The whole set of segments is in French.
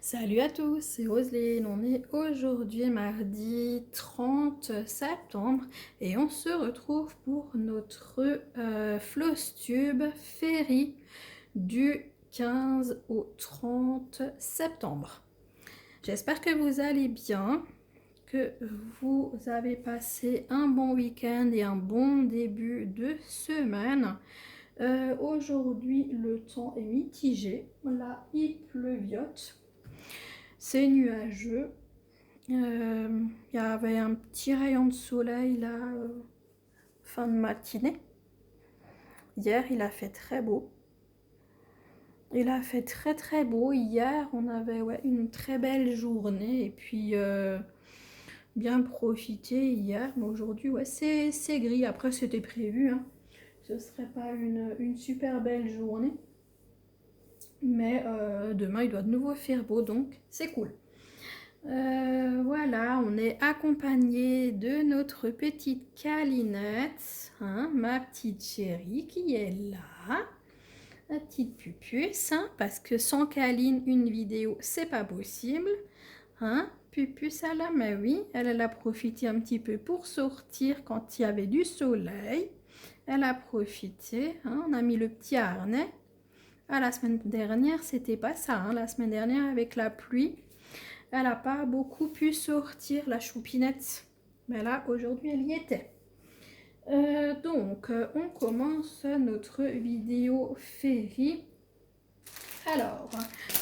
Salut à tous, c'est Roselyne. On est aujourd'hui mardi 30 septembre et on se retrouve pour notre Flosstube Ferry du 15 au 30 septembre. J'espère que vous allez bien, que vous avez passé un bon week-end et un bon début de semaine. Aujourd'hui, le temps est mitigé. Là, il pleuviote. C'est nuageux. Il y avait un petit rayon de soleil là, fin de matinée. Hier, il a fait très beau. Il a fait très beau. Hier, on avait une très belle journée et puis bien profité hier. Mais aujourd'hui, c'est gris. Après, c'était prévu, hein. Ce serait pas une super belle journée. Mais demain, il doit de nouveau faire beau, donc c'est cool. Voilà, on est accompagné de notre petite Calinette, hein, ma petite chérie qui est là, la petite Pupus, hein, parce que sans Caline, une vidéo, c'est pas possible. Hein, Pupus, mais oui, elle a profité un petit peu pour sortir quand il y avait du soleil. Elle a profité, hein, on a mis le petit harnais. Ah, la semaine dernière, c'était pas ça, hein, la semaine dernière avec la pluie. Elle n'a pas beaucoup pu sortir, la choupinette. Mais là, aujourd'hui, elle y était. On commence notre vidéo Ferry. Alors,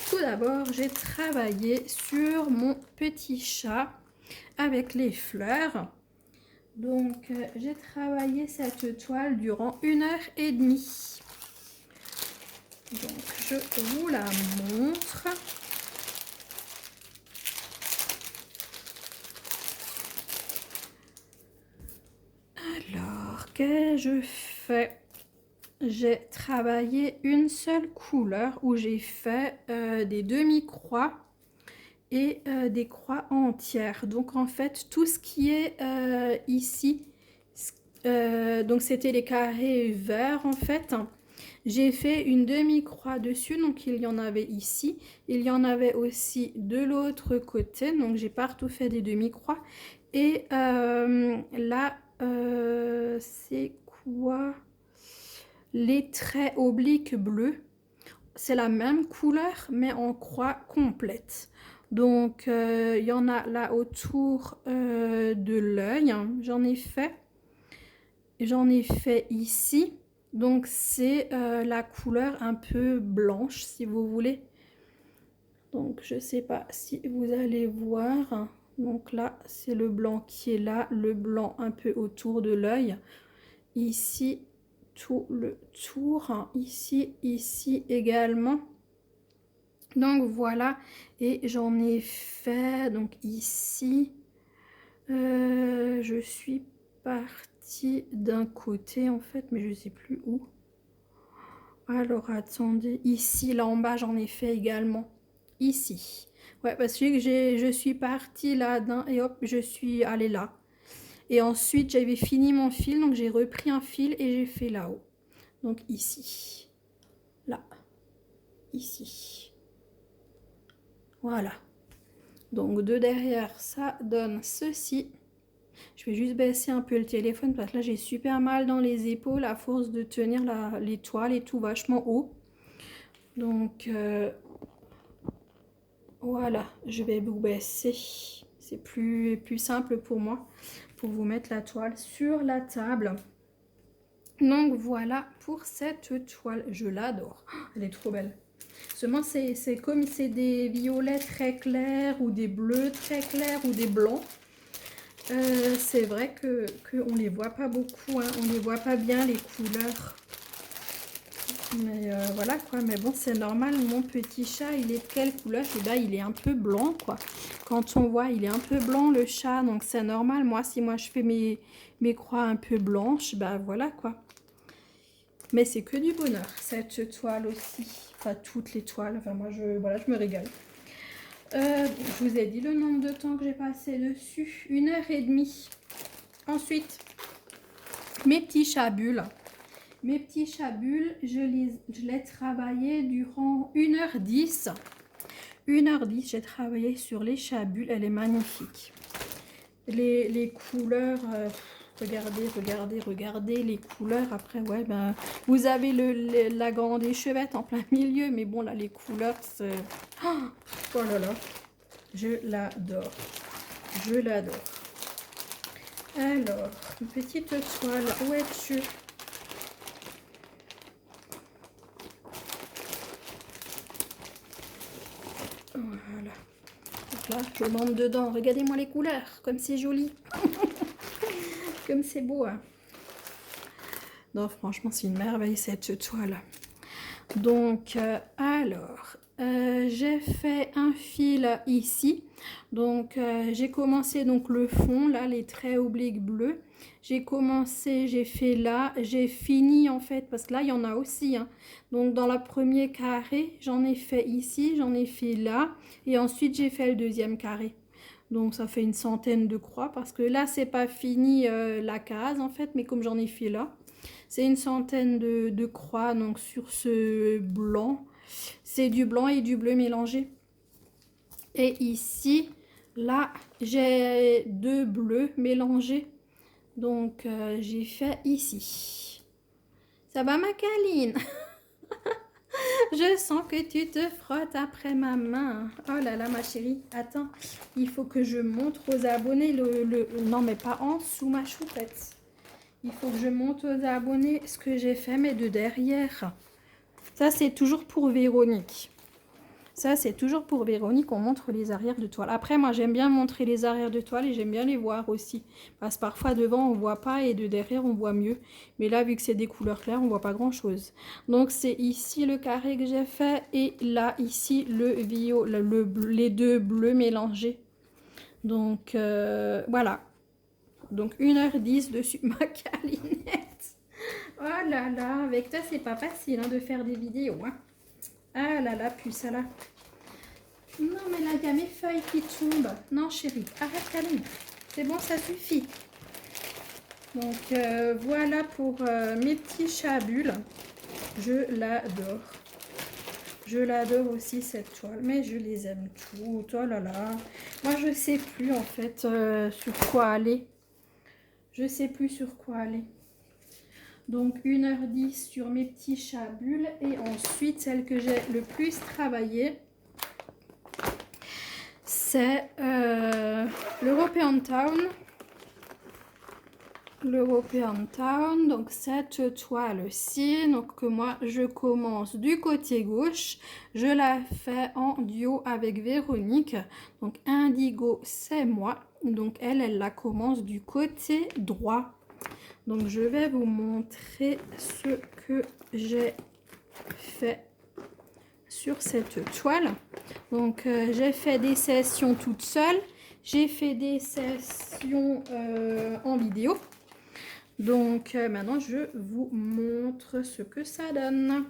tout d'abord, j'ai travaillé sur mon petit chat avec les fleurs. Donc, j'ai travaillé cette toile durant 1h30. Donc, je vous la montre. Alors, que je fais? J'ai travaillé une seule couleur où j'ai fait des demi-croix et des croix entières. Donc en fait, tout ce qui est ici, donc c'était les carrés verts en fait. J'ai fait une demi-croix dessus, donc il y en avait ici. Il y en avait aussi de l'autre côté, donc j'ai partout fait des demi-croix. Et là, c'est quoi? Les traits obliques bleus, c'est la même couleur, mais en croix complète. Donc, il y en a là autour de l'œil. J'en ai fait ici. Donc, c'est la couleur un peu blanche, si vous voulez. Donc, je ne sais pas si vous allez voir. Donc là, c'est le blanc qui est là, le blanc un peu autour de l'œil. Ici, tout le tour, ici également. Donc voilà, et j'en ai fait, donc ici, je suis partie d'un côté en fait, mais je sais plus où. Alors attendez, ici, là en bas, j'en ai fait également, ici. Ouais, parce que je suis partie là d'un et hop, je suis allée là. Et ensuite, j'avais fini mon fil, donc j'ai repris un fil et j'ai fait là-haut. Donc ici, là, ici. Voilà. Donc de derrière, ça donne ceci. Je vais juste baisser un peu le téléphone parce que là, j'ai super mal dans les épaules à force de tenir les toiles et tout vachement haut. Donc voilà, je vais vous baisser. C'est plus simple pour moi pour vous mettre la toile sur la table. Donc voilà pour cette toile, je l'adore, elle est trop belle. Seulement c'est comme c'est des violets très clairs ou des bleus très clairs ou des blancs. C'est vrai qu'on les voit pas beaucoup, hein. On les voit pas bien les couleurs. Mais voilà quoi, mais bon c'est normal, mon petit chat il est de quelle couleur? Et ben il est un peu blanc quoi. Quand on voit il est un peu blanc le chat, donc c'est normal. Moi si je fais mes croix un peu blanches, ben voilà quoi. Mais c'est que du bonheur, cette toile aussi. Enfin, toutes les toiles. Enfin, moi, je me régale. Je vous ai dit le nombre de temps que j'ai passé dessus. 1h30. Ensuite, mes petits chabules. Mes petits chabules, je les travaillé durant 1h10. 1h10, j'ai travaillé sur l'échabule, elle est magnifique. Les couleurs, regardez les couleurs. Après, ouais, ben, vous avez la grande échevette en plein milieu, mais bon, là, les couleurs, c'est... Oh là là, je l'adore. Je l'adore. Alors, une petite toile, où es-tu? Voilà. Donc là, je monte dedans. Regardez-moi les couleurs, comme c'est joli. Comme c'est beau. Hein. Non, franchement, c'est une merveille cette toile. Donc, alors, j'ai fait un fil ici. Donc, j'ai commencé donc le fond, là, les traits obliques bleus. J'ai commencé, j'ai fait là, j'ai fini en fait, parce que là, il y en a aussi. Hein. Donc, dans le premier carré, j'en ai fait ici, j'en ai fait là. Et ensuite, j'ai fait le deuxième carré. Donc, ça fait une centaine de croix, parce que là, c'est pas fini la case en fait, mais comme j'en ai fait là. C'est une centaine de croix donc sur ce blanc. C'est du blanc et du bleu mélangé. Et ici, là, j'ai 2 bleus mélangés. Donc, j'ai fait ici. Ça va, ma câline? Je sens que tu te frottes après ma main. Oh là là, ma chérie. Attends, il faut que je montre aux abonnés Non, mais pas en dessous, ma choupette. Il faut que je montre aux abonnés ce que j'ai fait, mais de derrière. Ça, c'est toujours pour Véronique. Ça, c'est toujours pour Véronique, on montre les arrières de toile. Après, moi, j'aime bien montrer les arrières de toile et j'aime bien les voir aussi. Parce que parfois, devant, on ne voit pas et de derrière, on voit mieux. Mais là, vu que c'est des couleurs claires, on ne voit pas grand-chose. Donc, c'est ici le carré que j'ai fait et là, ici, le violet, les 2 bleus mélangés. Donc, voilà. Donc 1h10 dessus ma câlinette. Oh là là, avec toi c'est pas facile hein, de faire des vidéos. Hein. Ah là là, puce là. Non mais là, il y a mes feuilles qui tombent. Non chérie, arrête câline. C'est bon, ça suffit. Donc voilà pour mes petits chabules. Je l'adore. Je l'adore aussi cette toile, mais je les aime toutes. Oh là là. Moi je sais plus en fait sur quoi aller. Je sais plus sur quoi aller. Donc 1h10 sur mes petits chabules. Et ensuite, celle que j'ai le plus travaillé, c'est l'European Town. L'European Town, donc cette toile-ci, donc que moi je commence du côté gauche, je la fais en duo avec Véronique, donc Indigo c'est moi, donc elle la commence du côté droit. Donc je vais vous montrer ce que j'ai fait sur cette toile. Donc j'ai fait des sessions toute seule, j'ai fait des sessions en vidéo. Donc maintenant je vous montre ce que ça donne.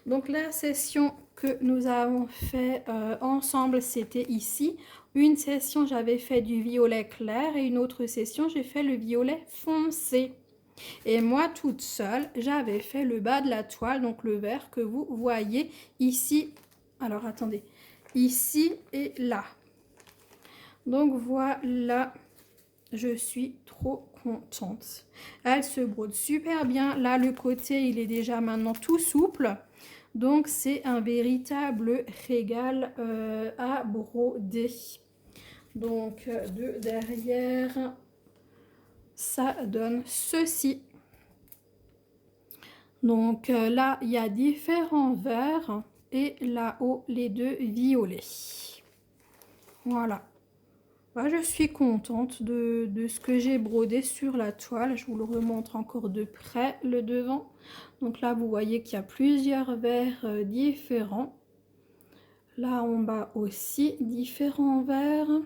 Donc la session que nous avons fait ensemble, c'était ici. Une session j'avais fait du violet clair et une autre session j'ai fait le violet foncé. Et moi toute seule j'avais fait le bas de la toile, donc le vert que vous voyez ici. Alors attendez, ici et là. Donc voilà, je suis trop contente. Elle se brode super bien. Là le côté il est déjà maintenant tout souple. Donc c'est un véritable régal à broder. Donc de derrière, ça donne ceci. Donc là il y a différents verts et là-haut les 2 violets. Voilà. Je suis contente de ce que j'ai brodé sur la toile. Je vous le remontre encore de près le devant. Donc là, vous voyez qu'il y a plusieurs verres différents. Là en bas aussi, différents verres.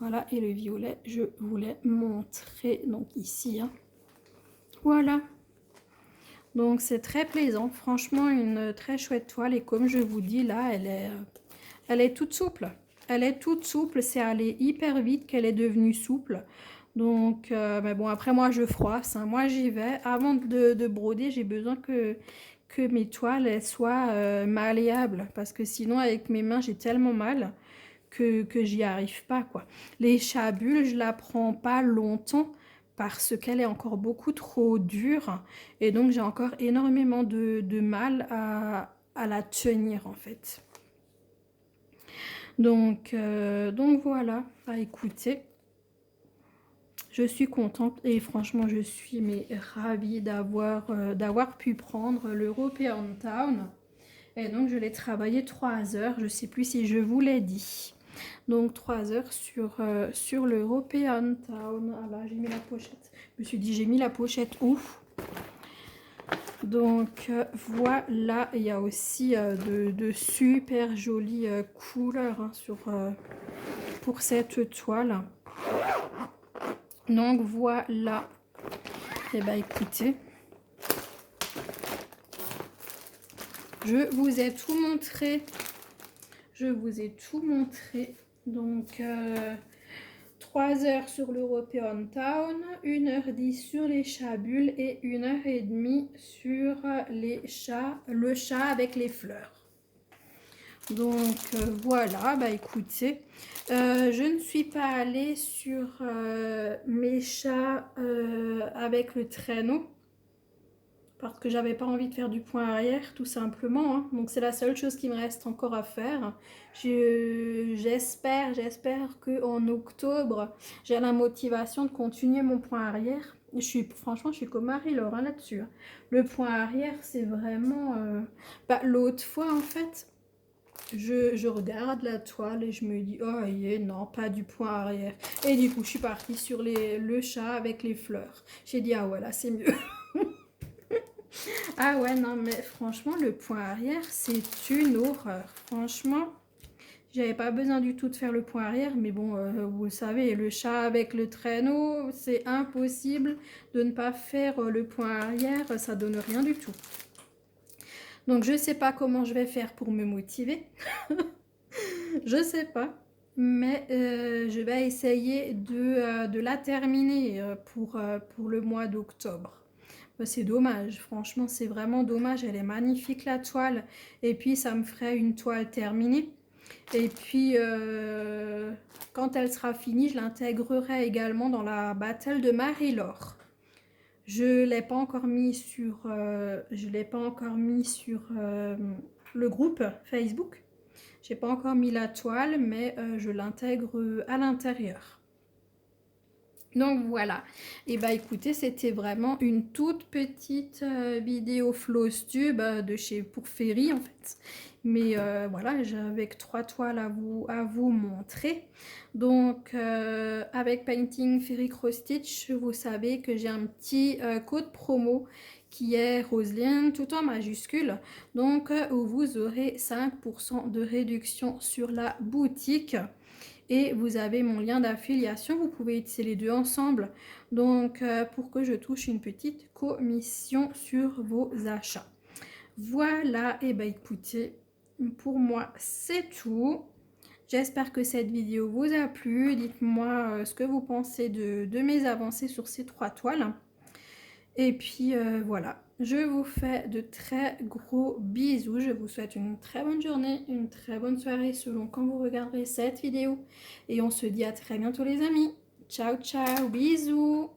Voilà, et le violet, je voulais montrer donc ici. Hein. Voilà. Donc c'est très plaisant. Franchement, une très chouette toile. Et comme je vous dis, là, elle est toute souple. Elle est toute souple, c'est allé hyper vite qu'elle est devenue souple. Donc, mais bon, après moi je froisse, hein. Moi j'y vais. Avant de broder, j'ai besoin que mes toiles elles soient malléables. Parce que sinon, avec mes mains, j'ai tellement mal que j'y arrive pas, quoi. L'échabule, je la prends pas longtemps parce qu'elle est encore beaucoup trop dure. Et donc, j'ai encore énormément de mal à la tenir, en fait. Donc voilà, bah, écoutez, je suis contente et franchement je suis ravie d'avoir pu prendre l'European Town. Et donc je l'ai travaillé 3 heures, je ne sais plus si je vous l'ai dit. Donc 3 heures sur l'European Town. Ah là j'ai mis la pochette. Je me suis dit j'ai mis la pochette où? Donc voilà, il y a aussi de super jolies couleurs hein, pour cette toile. Donc voilà. Et bah écoutez, je vous ai tout montré. Je vous ai tout montré. Donc 3 heures sur l'European Town, 1h10 sur les chabules et 1h30 sur le chat avec les fleurs. Donc voilà, bah écoutez, je ne suis pas allée sur mes chats avec le traîneau parce que j'avais pas envie de faire du point arrière tout simplement hein. Donc c'est la seule chose qui me reste encore à faire. J'espère qu'en octobre j'ai la motivation de continuer mon point arrière. Franchement je suis comme Marie-Laure hein, là-dessus. Le point arrière c'est vraiment l'autre fois en fait. Je regarde la toile et je me dis oh non pas du point arrière et du coup je suis partie sur le chat avec les fleurs. J'ai dit ah ouais là c'est mieux. Ah ouais non mais franchement le point arrière c'est une horreur. Franchement j'avais pas besoin du tout de faire le point arrière mais bon vous le savez le chat avec le traîneau c'est impossible de ne pas faire le point arrière, ça donne rien du tout. Donc je sais pas comment je vais faire pour me motiver. Je sais pas, mais je vais essayer de la terminer pour le mois d'octobre. C'est dommage, franchement c'est vraiment dommage, elle est magnifique la toile et puis ça me ferait une toile terminée. Et puis quand elle sera finie, je l'intégrerai également dans la battle de Marie-Laure. Je l'ai pas encore mis sur, le groupe Facebook. J'ai pas encore mis la toile, mais je l'intègre à l'intérieur. Donc voilà. Et bah écoutez, c'était vraiment une toute petite vidéo Flosstube pour Ferry en fait. Mais voilà, j'avais 3 toiles à vous montrer. Donc avec Painting Ferry Cross Stitch, vous savez que j'ai un petit code promo qui est Roselyne tout en majuscule. Donc où vous aurez 5% de réduction sur la boutique. Et vous avez mon lien d'affiliation, vous pouvez utiliser les deux ensemble. Donc pour que je touche une petite commission sur vos achats. Voilà, et bah écoutez, pour moi c'est tout. J'espère que cette vidéo vous a plu. Dites-moi ce que vous pensez de mes avancées sur ces 3 toiles. Et puis voilà, je vous fais de très gros bisous. Je vous souhaite une très bonne journée, une très bonne soirée selon quand vous regarderez cette vidéo. Et on se dit à très bientôt les amis. Ciao, ciao, bisous.